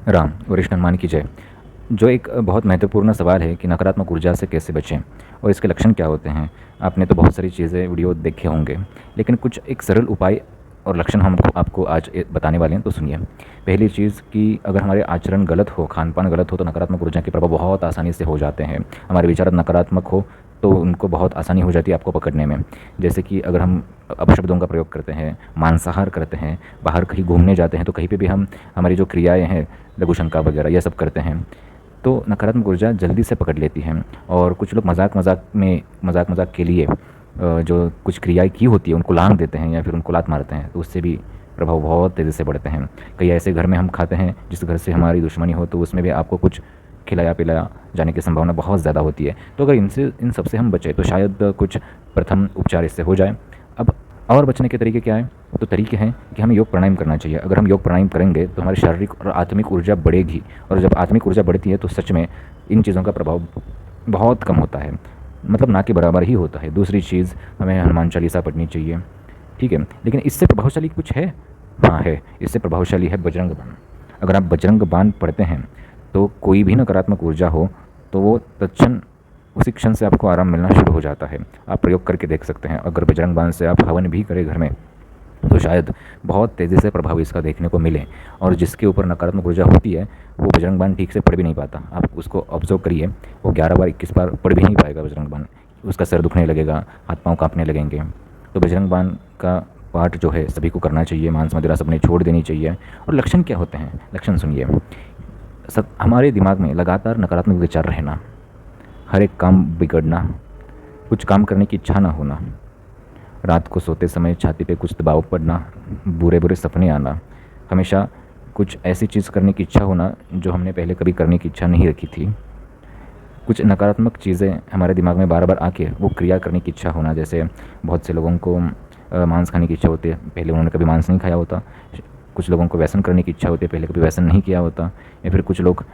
राम वरिष्ठ हनुमान की जय। जो एक बहुत महत्वपूर्ण सवाल है कि नकारात्मक ऊर्जा से कैसे बचें और इसके लक्षण क्या होते हैं। आपने तो बहुत सारी चीज़ें वीडियो देखे होंगे, लेकिन कुछ एक सरल उपाय और लक्षण हम आपको आज बताने वाले हैं, तो सुनिए। पहली चीज़ कि अगर हमारे आचरण गलत हो, खान पान गलत हो, तो नकारात्मक ऊर्जा के प्रभाव बहुत आसानी से हो जाते हैं। हमारे विचार नकारात्मक हो तो उनको बहुत आसानी हो जाती है आपको पकड़ने में। जैसे कि अगर हम अपशब्दों का प्रयोग करते हैं, मांसाहार करते हैं, बाहर कहीं घूमने जाते हैं, तो कहीं पे भी हम हमारी जो क्रियाएं हैं, लघु शंका वगैरह ये सब करते हैं, तो नकारात्मक ऊर्जा जल्दी से पकड़ लेती है। और कुछ लोग मजाक के लिए जो कुछ क्रियाएं की होती है उनको लांग देते हैं या फिर उनको लात मारते हैं, तो उससे भी प्रभाव बहुत तेज़ी से बढ़ते हैं। कई ऐसे घर में हम खाते हैं जिस घर से हमारी दुश्मनी हो, तो उसमें भी आपको कुछ खिलाया पिलाया जाने की संभावना बहुत ज़्यादा होती है। तो अगर इन सब से हम बचें तो शायद कुछ प्रथम उपचार इससे हो जाए। अब और बचने के तरीके क्या हैं? तो तरीके हैं कि हमें योग प्राणायाम करना चाहिए। अगर हम योग प्राणायाम करेंगे तो हमारी शारीरिक और आत्मिक ऊर्जा बढ़ेगी, और जब आत्मिक ऊर्जा बढ़ती है तो सच में इन चीज़ों का प्रभाव बहुत कम होता है, मतलब ना के बराबर ही होता है। दूसरी चीज़, हमें हनुमान चालीसा पढ़नी चाहिए, ठीक है। लेकिन इससे प्रभावशाली कुछ है? हाँ है, इससे प्रभावशाली है बजरंग बाण। अगर आप बजरंग बाण पढ़ते हैं तो कोई भी नकारात्मक ऊर्जा हो तो वो तत्क्षण उसी क्षण से आपको आराम मिलना शुरू हो जाता है। आप प्रयोग करके देख सकते हैं। अगर बजरंग बाण से आप हवन भी करें घर में तो शायद बहुत तेज़ी से प्रभाव इसका देखने को मिले। और जिसके ऊपर नकारात्मक ऊर्जा होती है वो बजरंग बाण ठीक से पढ़ भी नहीं पाता। आप उसको ऑब्जर्व करिए, वो 11 बार 21 बार पढ़ भी नहीं पाएगा बजरंग बाण। उसका सर दुखने लगेगा, हाथ पाँव काँपने लगेंगे। तो बजरंग बाण का पाठ जो है सभी को करना चाहिए। मांस मदिरा सबने छोड़ देनी चाहिए। और लक्षण क्या होते हैं? लक्षण सुनिए। सब हमारे दिमाग में लगातार नकारात्मक विचार रहना, हर एक काम बिगड़ना, कुछ काम करने की इच्छा ना होना, रात को सोते समय छाती पे कुछ दबाव पड़ना, बुरे बुरे सपने आना, हमेशा कुछ ऐसी चीज़ करने की इच्छा होना जो हमने पहले कभी करने की इच्छा नहीं रखी थी, कुछ नकारात्मक चीज़ें हमारे दिमाग में बार बार आके वो क्रिया करने की इच्छा होना। जैसे बहुत से लोगों को मांस खाने की इच्छा होती है, पहले उन्होंने कभी मांस नहीं खाया होता। कुछ लोगों को व्यसन करने की इच्छा होती है, पहले कभी व्यसन नहीं किया होता। या फिर कुछ लोग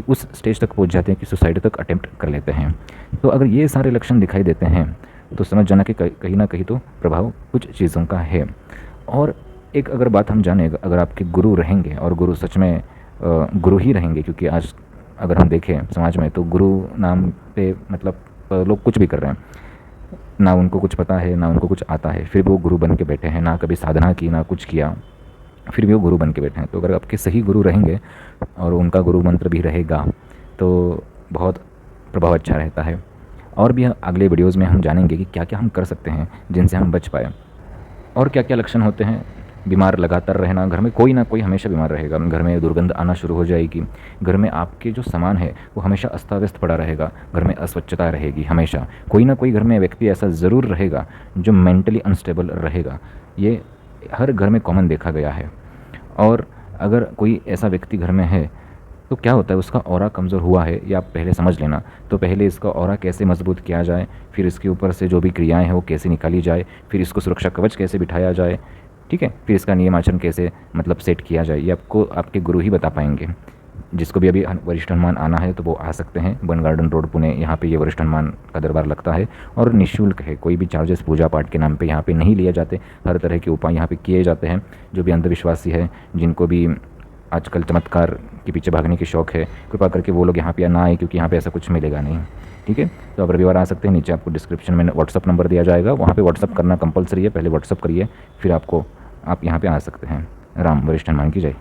उस स्टेज तक पहुंच जाते हैं कि सुसाइड तक अटेम्प्ट कर लेते हैं। तो अगर ये सारे लक्षण दिखाई देते हैं तो समझ जाना कि कहीं ना कहीं तो प्रभाव कुछ चीज़ों का है। और एक अगर बात हम जाने, अगर आपके गुरु रहेंगे, और गुरु सच में गुरु ही रहेंगे, क्योंकि आज अगर हम देखें समाज में तो गुरु नाम पे मतलब लोग कुछ भी कर रहे हैं, ना उनको कुछ पता है ना उनको कुछ आता है, फिर भी वो गुरु बन के बैठे हैं। ना कभी साधना की ना कुछ किया, फिर भी वो गुरु बन के बैठे हैं। तो अगर आपके सही गुरु रहेंगे और उनका गुरु मंत्र भी रहेगा तो बहुत प्रभाव अच्छा रहता है। और भी अगले वीडियोज़ में हम जानेंगे कि क्या क्या हम कर सकते हैं जिनसे हम बच पाए, और क्या क्या लक्षण होते हैं। बीमार लगातार रहना, घर में कोई ना कोई हमेशा बीमार रहेगा, घर में दुर्गंध आना शुरू हो जाएगी, घर में आपके जो सामान है वो हमेशा अस्ताव्यस्त पड़ा रहेगा, घर में अस्वच्छता रहेगी, हमेशा कोई ना कोई घर में व्यक्ति ऐसा ज़रूर रहेगा जो मेंटली अनस्टेबल रहेगा। ये हर घर में कॉमन देखा गया है। और अगर कोई ऐसा व्यक्ति घर में है तो क्या होता है, उसका ऑरा कमज़ोर हुआ है, या आप पहले समझ लेना। तो पहले इसका ऑरा कैसे मजबूत किया जाए, फिर इसके ऊपर से जो भी क्रियाएं हैं वो कैसे निकाली जाए, फिर इसको सुरक्षा कवच कैसे बिठाया जाए, ठीक है, फिर इसका नियम आचरण कैसे मतलब सेट किया जाए, ये आपको आपके गुरु ही बता पाएंगे। जिसको भी अभी वरिष्ठ हनुमान आना है तो वो आ सकते हैं। वन गार्डन रोड पुणे, यहाँ पे ये वरिष्ठ हनुमान का दरबार लगता है और निःशुल्क है। कोई भी चार्जेस पूजा पाठ के नाम पे यहाँ पे नहीं लिए जाते। हर तरह के उपाय यहाँ पे किए जाते हैं। जो भी अंधविश्वासी है, जिनको भी आजकल चमत्कार के पीछे भागने की शौक़ है, कृपा करके वो लोग यहाँ पे ना आए, क्योंकि यहाँ पे ऐसा कुछ मिलेगा नहीं, ठीक है। तो आप रविवार आ सकते हैं। नीचे आपको डिस्क्रिप्शन में व्हाट्सअप नंबर दिया जाएगा, वहाँ पे व्हाट्सअप करना कंपलसरी है। पहले व्हाट्सअप करिए, फिर आप यहाँ पे आ सकते हैं। राम वरिष्ठ हनुमान की जय।